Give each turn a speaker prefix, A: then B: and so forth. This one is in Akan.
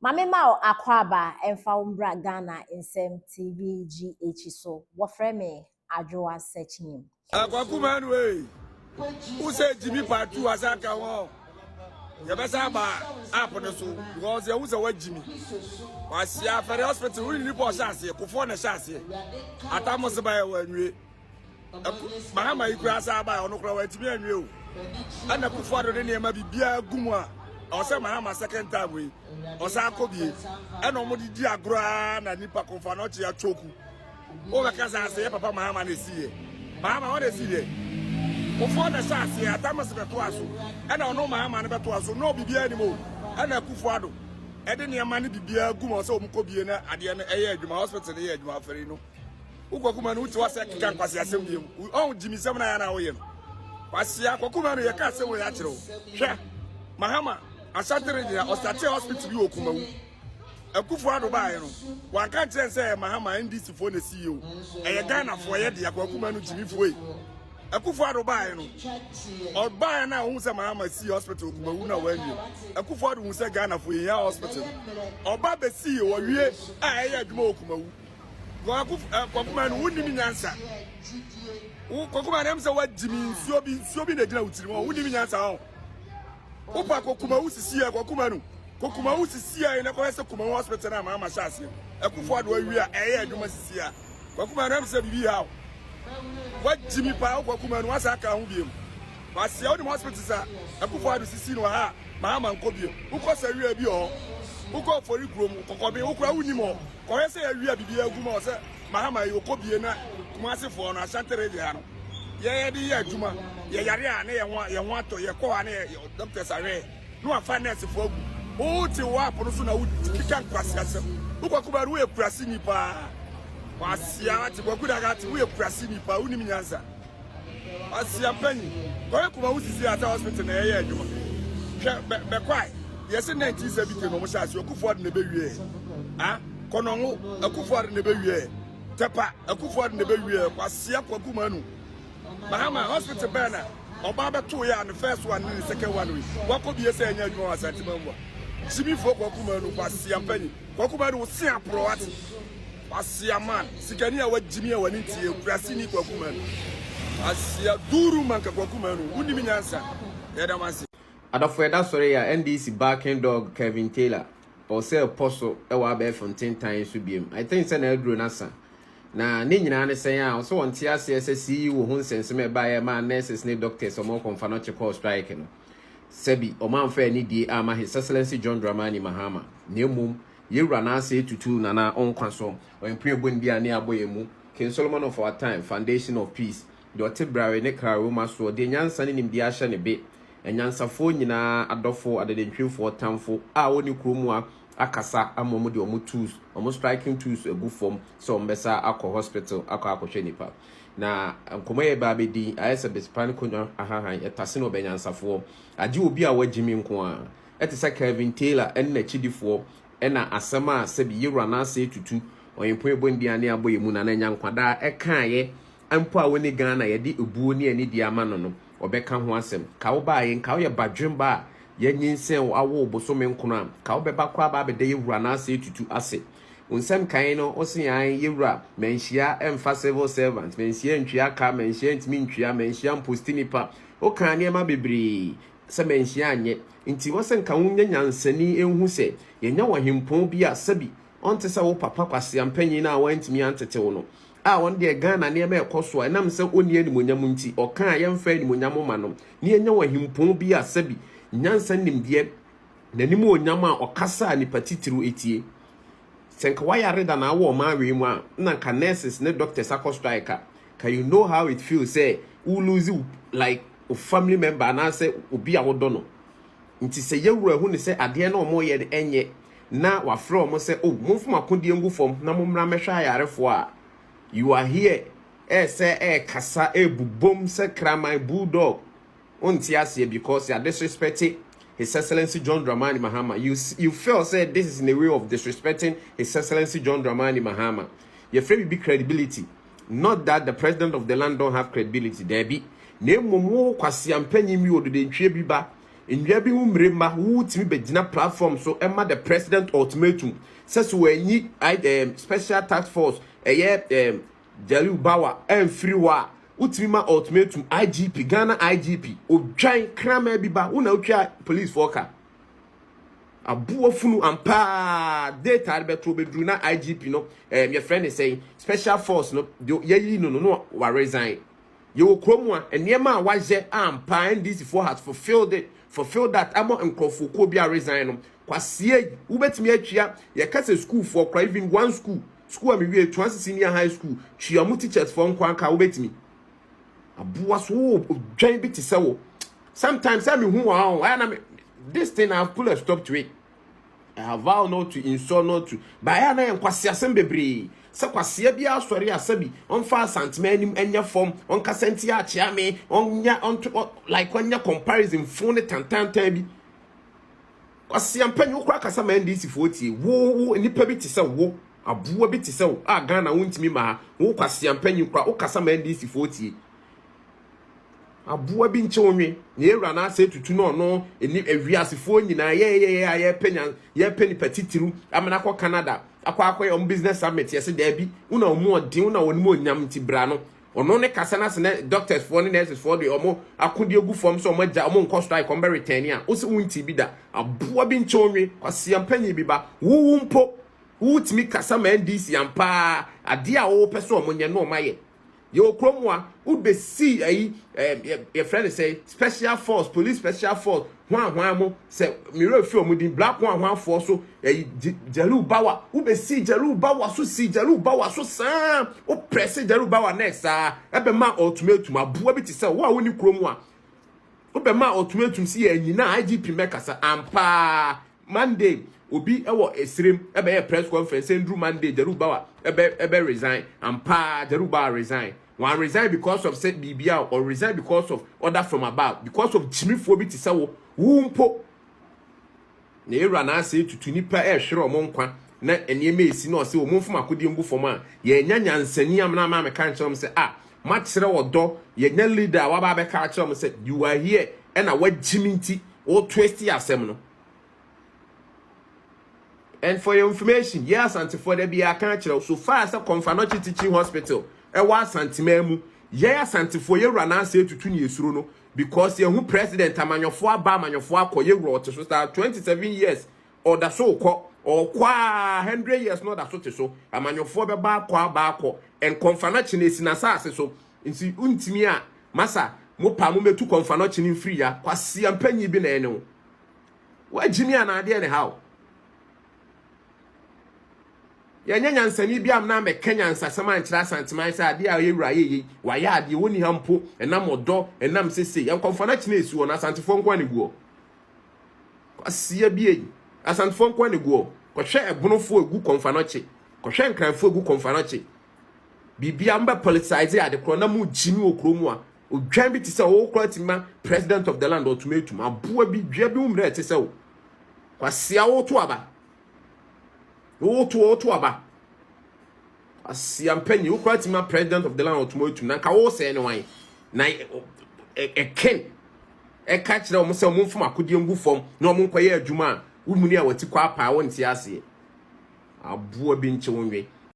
A: Mame Mao Akwaba emfa umbra Ghana insem TV GH so wofre me adwoa searching.
B: Kwaku Manu who said Gyimifuo 2 asaka won. You better ba app no so because you use what Jimmy. Was ya for the hospital we need for chance ko for na chance. Atamo se ba ya wanwe. Mahama ikurasa ba ono kura wa timi anwe o. Ana kufo do ne ma bibia gumu a. O se Mahama second time we. O sa akobie. Ana omo di agro na nipa konfa no che ya choku. O be kasa se papa Mahama na siye. Mahama what is siye? Kufo na chance atamo se beto aso. Ana ono Mahama na beto aso no bibia ni mo. Ana kufo ado. Ede ne ma ne bibia gumu so omkobie na ade na eye adwuma hospital eye adwuma aferi no. Kwaku Manu uti wase kika kwase asem biem on Jimmy sem na ya na woyem kwase Kwaku Manu ye ka asem wo ya kire wo hwe Mahama asatere dia ostate hospital bi okumawu akufo ado baaye no wanka kire se Mahama NDC fo na CEO eye Ghana fo ye dia Kwaku Manu Gyimifuo yi akufo ado baaye no obaaye na hu se Mahama si hospital okumawu na wanwie akufo ado hu se Ghana fo ye hospital oba be si wo wie a eye adwuma okumawu Kwaku Manu wuni mi nyansa. Kwaku Manu emse wa Jimmy nsuo bi na gina utiri mo wuni mi nyansa ho. Upa Kwaku Manu sisi ya Kwaku Manu. Kwaku Manu sisi ya na kwa se Kwaku hospital na Mahama chase. Akufo ado awi a eye adwuma sisi ya. Kwaku Manu emse bibi ha. Wa Jimmy pa Kwaku Manu asa aka ho biem. Wase ya woni hospital sa akufo ado sisi no ha Mahama nko biem. Ukọ sa wi abi ho. Ukọ fori grom kokobe ukura wuni mo. Koye se ya wi abibia aguma o se Mahama yi okobie na kumasefo no asantere dia no ye di ye aduma ye yare a na ye ho ato ye ko a na doctor sawe no afa nurse fo agu o ti wa apono so na wo kika nkwase asem Kwaku Manu we Kurasini pa wasia ati Kwaku daga ati we Kurasini pa uni minyansa wasia panyi koye kuma usisi ata hospital na ye aduma be kwai ye se 1970 no mo sha asio Akufo de na be wie ah konongo Akufo de na be wie tepa Akufo de na be wie kwasia Kwaku Manu Mahama hospital bana oba beto ya the first one and the second one we wakobie se anya adwuma asante mamwa Gyimifuo Kwaku Manu kwasia panyi Kwaku Manu wo se apro ate kwasia man sikani a wajimi a wani tie Kurasini Kwaku Manu asia duru manka Kwaku Manu wuni minyansa yeda masi
C: adafo eda sori ya NDC backing dog Kevin Taylor or say apostle e wa be fonten tan so biem I think say na aduro nasa na ne nyina ne sen a so wonte ase ese CEO ho nsensem e ba ya ma nurses ne doctors o mo konfa no check strike no sebi o man fa ni die ama His Excellency John Dramani Mahama ne mum yewura na ase tutu na na onkwa so o emprebon bia ne aboyemu King Solomon of our time Foundation of Peace de otebrawe ne karawo maso de nyansa ne nimdi ahye ne be enyansafo nyina adofo adedentwefo tamfo a woni kromu a akasa amomo de omo tools omo striking tools egu form so mbesa akọ hospital akọ nipa na nkomo ye ba bedi ayese bespan konyo ahahan etase no benyansafo age obi a wagimi nko a etese Kevin Taylor en na chidifo ena asema sebi yewura na ase tutu oyempo ebondia ne aboyemu na nya nkwada ekaye ampo a woni Ghana ye de ebuo ne ani di ama no obeka ho asem ka wo ba ye nka wo ye badwemba ye nyinsen awo bosome nkono ka wo beba kwa ba bede yewura na ase tutu ase unsem kan no osian yewura menhia emfa civil servant menhia ntwia ka menhia ntimi ntwia menhia postini pa o kan ne ma bebre se menhia anye nti wo sen ka wonya nyansani enhu se ye nya wahempon bi a sabi onte se wo papa kwase ampanyi na wantimi antetew no a won de Ghana ne ma ekoso enam se oni animonyam nti okan yemfa animonyam ma no ne nya wahempon bi a sabi nyansa nimdie nanim onyam a okasa ni patitiru etie senka wayare da na wo ma we mu a na ka nurses ne doctors akọ strike can you know how it feels say who lose like a family member na say obi a wodo no nti se yewura hu ne se ade na omo ye enye na wa fro omo se oh momfum akodie ngu fom na momra mehwa ayarefo a you are here say kasa bubom se krama bulldog unti ase because you are disrespecting His Excellency John Dramani Mahama. You feel said this is in the way of disrespecting His Excellency John Dramani Mahama. Your friend be credibility. Not that the president of the land don't have credibility. There be name momo kwasi ampenyi mi odo de ntwe bi ba ndua bi umre ma wu timi begina platform so emma the president ultimatum says we special task force Jalu Bawa free wa utimi ma ultimatum IGP Ghana IGP odwan krama biba una utwa police foka abuo funu ampa data betro bedru na IGP no your friend is saying special force no yeyi no wa resign you kromu a enema a waje ampa NDC for has fulfilled that amo nkrofo ko bia resign no kwasie ubetimi atwia ye kase school for even one school am we trans senior high school chiamu teachers for nkwanka ubetimi abuwa so dwan bi ti sewo sometimes I mean who this thing I've put a stop to it. I have vowed not to insult not to but I na enkwasi asem bebre se kwase bia asori asabi on fa santman enya form on kasenti a chia me on nya on like when comparison phone tantan bi kwase ampanyi ukra kasa ma NDC 40 wo nipa bi ti se wo abuwa bi ti se wo a Ghana wontimi ma wo kwase ampanyi ukra ukasa ma NDC 40 abuwa bi nche onwe na ewura na ase tutu no eni ewiasefo nyina ye penny petitiru amana ko Canada akwa on business summit yese da bi una omu odin una woni mo nyam tibra no ono ne kasa na se doctors for nurses for the omo akodi egu form so omo ja omo nko strike on be return a o se wunti bi da abuwa bi nche onwe kwase ampanyi bi ba wu mpo wutimi kasa ma NDC ampa ade a wo pese omo nye no maye yo kromwa ube see your friend say special force police special force hwan mo say miro fi omudin black hwan force so Jalu Bawa ube see Jalu Bawa so sam o press Jalu Bawa next ebe ma ultimatum aboa bi ti say wo a woni kromwa ube ma ultimatum si anyina IGP mekasa ampa Monday obi ewo esrem ebe press conference ndru Monday Jalu Bawa ebe resign ampa Jalu Bawa resign one resign because of said BBR or resign because of order from above because of Gyimifuo bi ti say wo wumpo na era na say tutu nipa hwere omo nkwa na enema esi na o say omo mfuma akodi mbu fom a ye nya nyansani amna ma me kan kyerem say ma kyere wodo ye nya leader wa ba be ka kyerem say you are here and a wa Gyimi o twist asem no. And for your information, yes, and for the be a country so far as a Confanochi Teaching Hospital, a was Santimemu, yes, and for your run answer to 2 years no, because you president Amanyofoa Bamanyofoa Koye wrote to start 27 years or the so called or qua 100 years not as so Amanyofoa Ba and Confanochi is in assassin so in see untimia Massa Mopa Mume to Confanochi in free ya, quasi and penny bin eno. Why Jimmy and idea anyhow? Yanya nyansani bi amna me Kenya nsasama nkyira santima say ade a yewura yeyi wa ya ade woni hampo enam odo enam sese yan konfana kine esu na santifo nkwa ne guo kwasia bi eyi asantifo nkwa ne guo kohwe ebunofo egu konfana chi kohwe nkranfo egu konfana chi bibia mba politicize ade kro na mu Gyimi okromu a odwan bi ti se wo kro atima president of the land ultimatum aboa bi dwa bi umre ti se wo kwasia wo to aba Otu aba asiampanyi ukwatima president of the land ultimatum na ka wo say no wan na ken ka kire o mo say mo mfum akodi mbu fom na o mo nkoye adwuma wumuni a wati kwa pa won ti ase aboa bi nche wonwe